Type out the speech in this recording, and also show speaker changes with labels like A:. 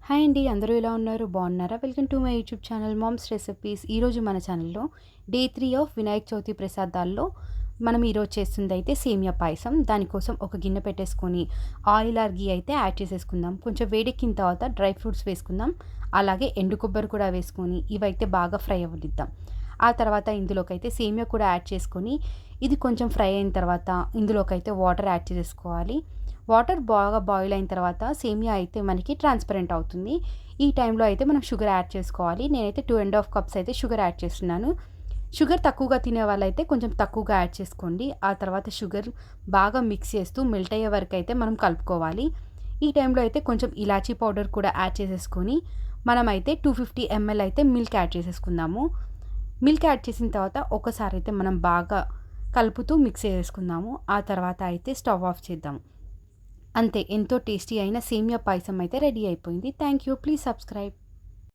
A: Hi అండి, అందరూ ఎలా ఉన్నారు? బాగున్నారా? Welcome to my YouTube channel moms recipes. ఈరోజు మన ఛానల్లో డే 3 ఆఫ్ వినాయక చవితి ప్రసాదాల్లో మనం ఈరోజు చేస్తుంది అయితే సేమియా పాయసం. దానికోసం ఒక గిన్నె పెట్టేసుకొని ఆయిల్ ఆర్ గీ అయితే యాడ్ చేసేసుకుందాం. కొంచెం వేడెక్కిన తర్వాత డ్రై ఫ్రూట్స్ వేసుకుందాం. అలాగే ఎండు కొబ్బరి కూడా వేసుకొని ఇవైతే బాగా ఫ్రై అవ్వనిద్దాం. ఆ తర్వాత ఇందులోకైతే సేమియా కూడా యాడ్ చేసుకొని ఇది కొంచెం ఫ్రై అయిన తర్వాత ఇందులోకైతే వాటర్ యాడ్ చేసేసుకోవాలి. వాటర్ బాగా బాయిల్ అయిన తర్వాత సేమియా అయితే మనకి ట్రాన్స్పరెంట్ అవుతుంది. ఈ టైంలో అయితే మనం షుగర్ యాడ్ చేసుకోవాలి. నేనైతే 2.5 కప్స్ అయితే షుగర్ యాడ్ చేస్తున్నాను. షుగర్ తక్కువగా తినే వాళ్ళైతే కొంచెం తక్కువగా యాడ్ చేసుకోండి. ఆ తర్వాత షుగర్ బాగా మిక్స్ చేస్తూ మెల్ట్ అయ్యే వరకు అయితే మనం కలుపుకోవాలి. ఈ టైంలో అయితే కొంచెం ఇలాచీ పౌడర్ కూడా యాడ్ చేసేసుకొని మనమైతే 250 ml అయితే మిల్క్ యాడ్ చేసేసుకుందాము. మిల్క్ యాడ్ చేసిన తర్వాత ఒకసారి అయితే మనం బాగా కలుపుతూ మిక్స్ చేసుకుందాము. ఆ తర్వాత అయితే స్టవ్ ఆఫ్ చేద్దాం. అంతే, ఎంతో టేస్టీ అయిన సేమియా పాయసం అయితే రెడీ అయిపోయింది. Thank you. Please subscribe.